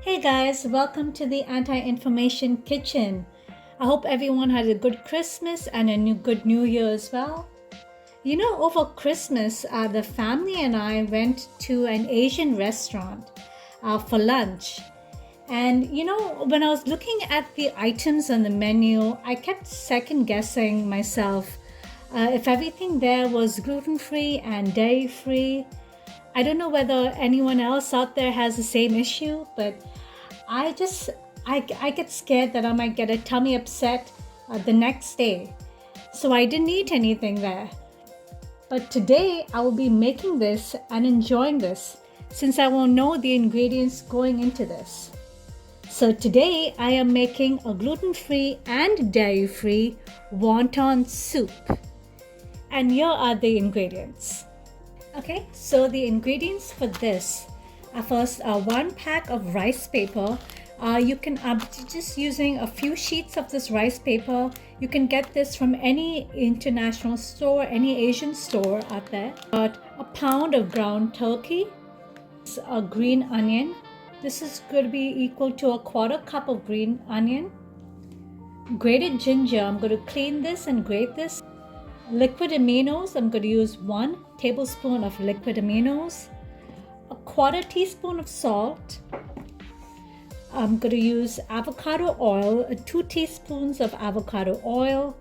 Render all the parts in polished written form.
Hey guys, welcome to the Anti-Information Kitchen. I hope everyone had a good Christmas and a good New Year as well. Over Christmas, the family and I went to an Asian restaurant for lunch. And when I was looking at the items on the menu, I kept second guessing myself if everything there was gluten-free and dairy-free. I don't know whether anyone else out there has the same issue, but I get scared that I might get a tummy upset the next day. So I didn't eat anything there. But today I will be making this and enjoying this since I will know the ingredients going into this. So today I am making a gluten-free and dairy-free wonton soup. And here are the ingredients. Okay, so the ingredients for this are first 1 pack of rice paper. You can just using a few sheets of this rice paper. You can get this from any international store, any Asian store out there. About a pound of ground turkey, a green onion. This is going to be equal to a 1/4 cup of green onion. Grated ginger. I'm going to clean this and grate this. Liquid aminos. I'm going to use 1 tablespoon of liquid aminos. A 1/4 teaspoon of salt. I'm going to use avocado oil, 2 teaspoons of avocado oil.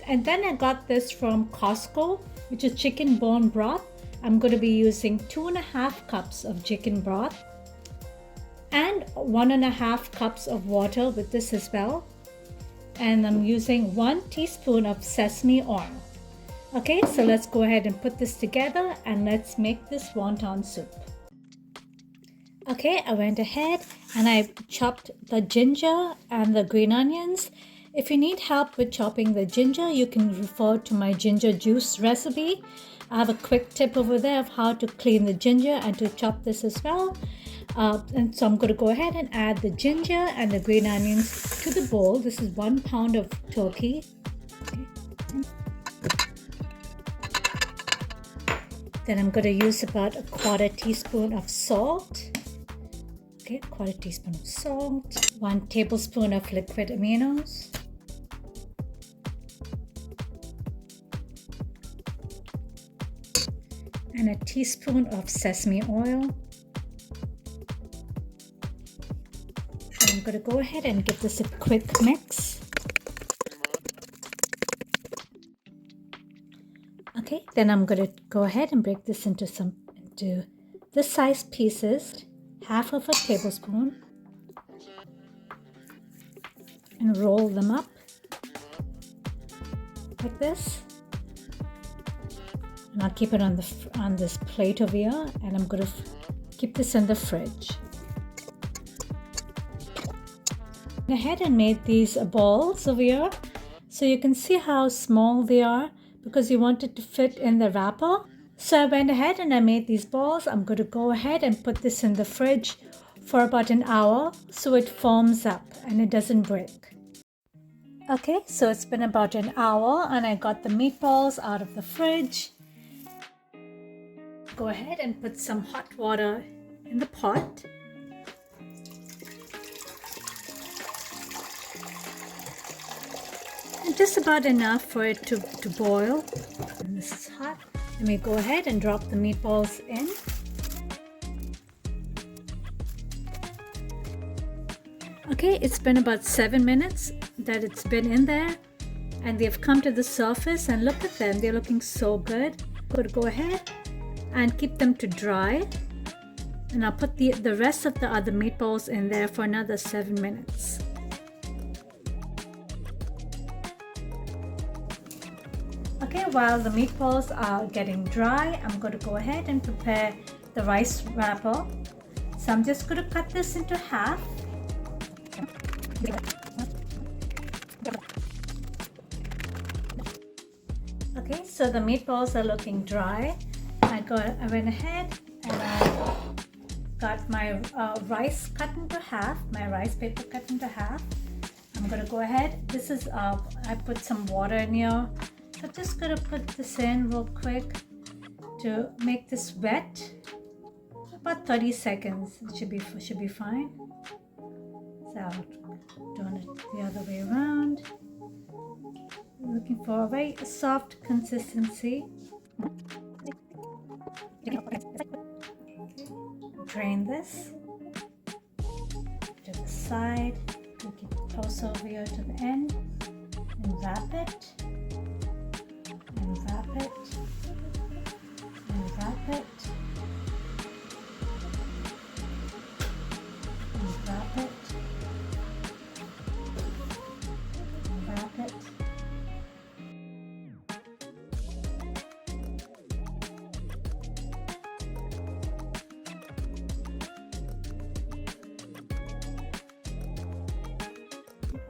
And then I got this from Costco, which is chicken bone broth. I'm going to be using 2.5 cups of chicken broth and 1.5 cups of water with this as well. And I'm using 1 teaspoon of sesame oil. Okay, so let's go ahead and put this together and let's make this wonton soup. Okay, I went ahead and I chopped the ginger and the green onions. If you need help with chopping the ginger, you can refer to my ginger juice recipe. I have a quick tip over there of how to clean the ginger and to chop this as well. And so I'm going to go ahead and add the ginger and the green onions to the bowl. This is 1 pound of turkey. Then I'm going to use about a 1/4 teaspoon of salt. Okay, 1/4 teaspoon of salt. 1 tablespoon of liquid aminos. And a teaspoon of sesame oil. And I'm going to go ahead and give this a quick mix. Okay, then I'm going to go ahead and break this into this size pieces, 1/2 tablespoon, and roll them up like this. And I'll keep it on this plate over here, and I'm going to keep this in the fridge. I went ahead and made these balls over here, so you can see how small they are, because you want it to fit in the wrapper. So I went ahead and I made these balls. I'm going to go ahead and put this in the fridge for about an hour so it forms up and it doesn't break. Okay, so it's been about an hour and I got the meatballs out of the fridge. Go ahead and put some hot water in the pot. Just about enough for it to boil. And this is hot. Let me go ahead and drop the meatballs in. Okay, it's been about 7 minutes that it's been in there, and they've come to the surface, and look at them, they're looking so good. I'm going to go ahead and keep them to dry, and I'll put the rest of the other meatballs in there for another 7 minutes. Okay, while the meatballs are getting dry, I'm going to go ahead and prepare the rice wrapper. So I'm just going to cut this into half. Okay, so the meatballs are looking dry. I went ahead and I got my rice cut into half, my rice paper cut into half. I'm going to go ahead. This is, I put some water in here. I'm just going to put this in real quick to make this wet. about 30 seconds. It should be fine. So doing it the other way around. Looking for a very soft consistency. Drain this to the side. We can toss over here to the end and wrap it. And wrap it. And wrap it. And wrap it. And wrap it.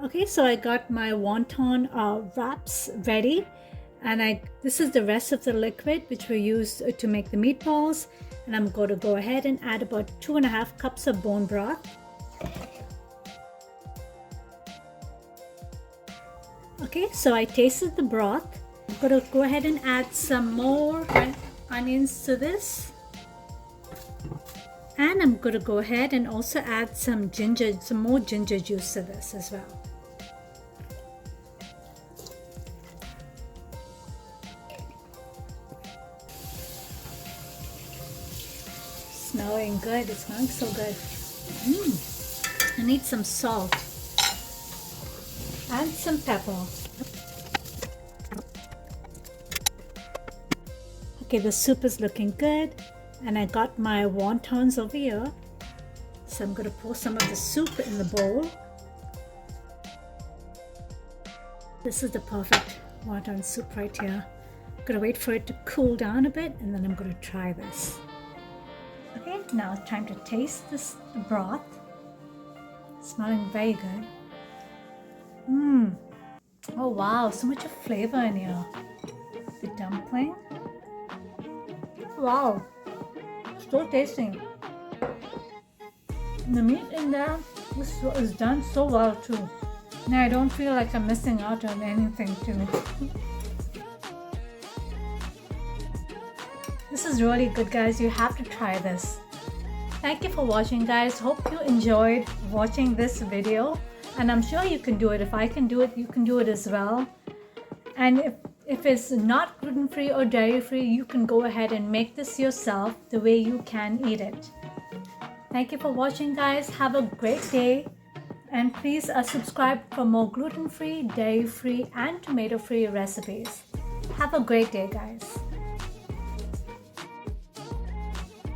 Okay, so I got my wonton wraps ready, and this is the rest of the liquid which we used to make the meatballs, and I'm going to go ahead and add about 2.5 cups of bone broth. Okay, so I tasted the broth. I'm going to go ahead and add some more onions to this. And I'm going to go ahead and also add some more ginger juice to this as well. Smelling good, it's smelling so good. I need some salt and some pepper. Okay, the soup is looking good, and I got my wontons over here. So I'm going to pour some of the soup in the bowl. This is the perfect wonton soup right here. I'm going to wait for it to cool down a bit, and then I'm going to try this. Okay, now it's time to taste the broth. Smelling very good. Oh wow, so much of flavor in here. The dumpling. Wow, so tasty. The meat in there is done so well too. Now I don't feel like I'm missing out on anything too. This is really good, guys. You have to try this. Thank you for watching, guys. Hope you enjoyed watching this video, and I'm sure you can do it. If I can do it, you can do it as well. And if it's not gluten-free or dairy-free, you can go ahead and make this yourself the way you can eat it. Thank you for watching, guys. Have a great day, and please subscribe for more gluten-free, dairy-free and tomato-free recipes. Have a great day, guys.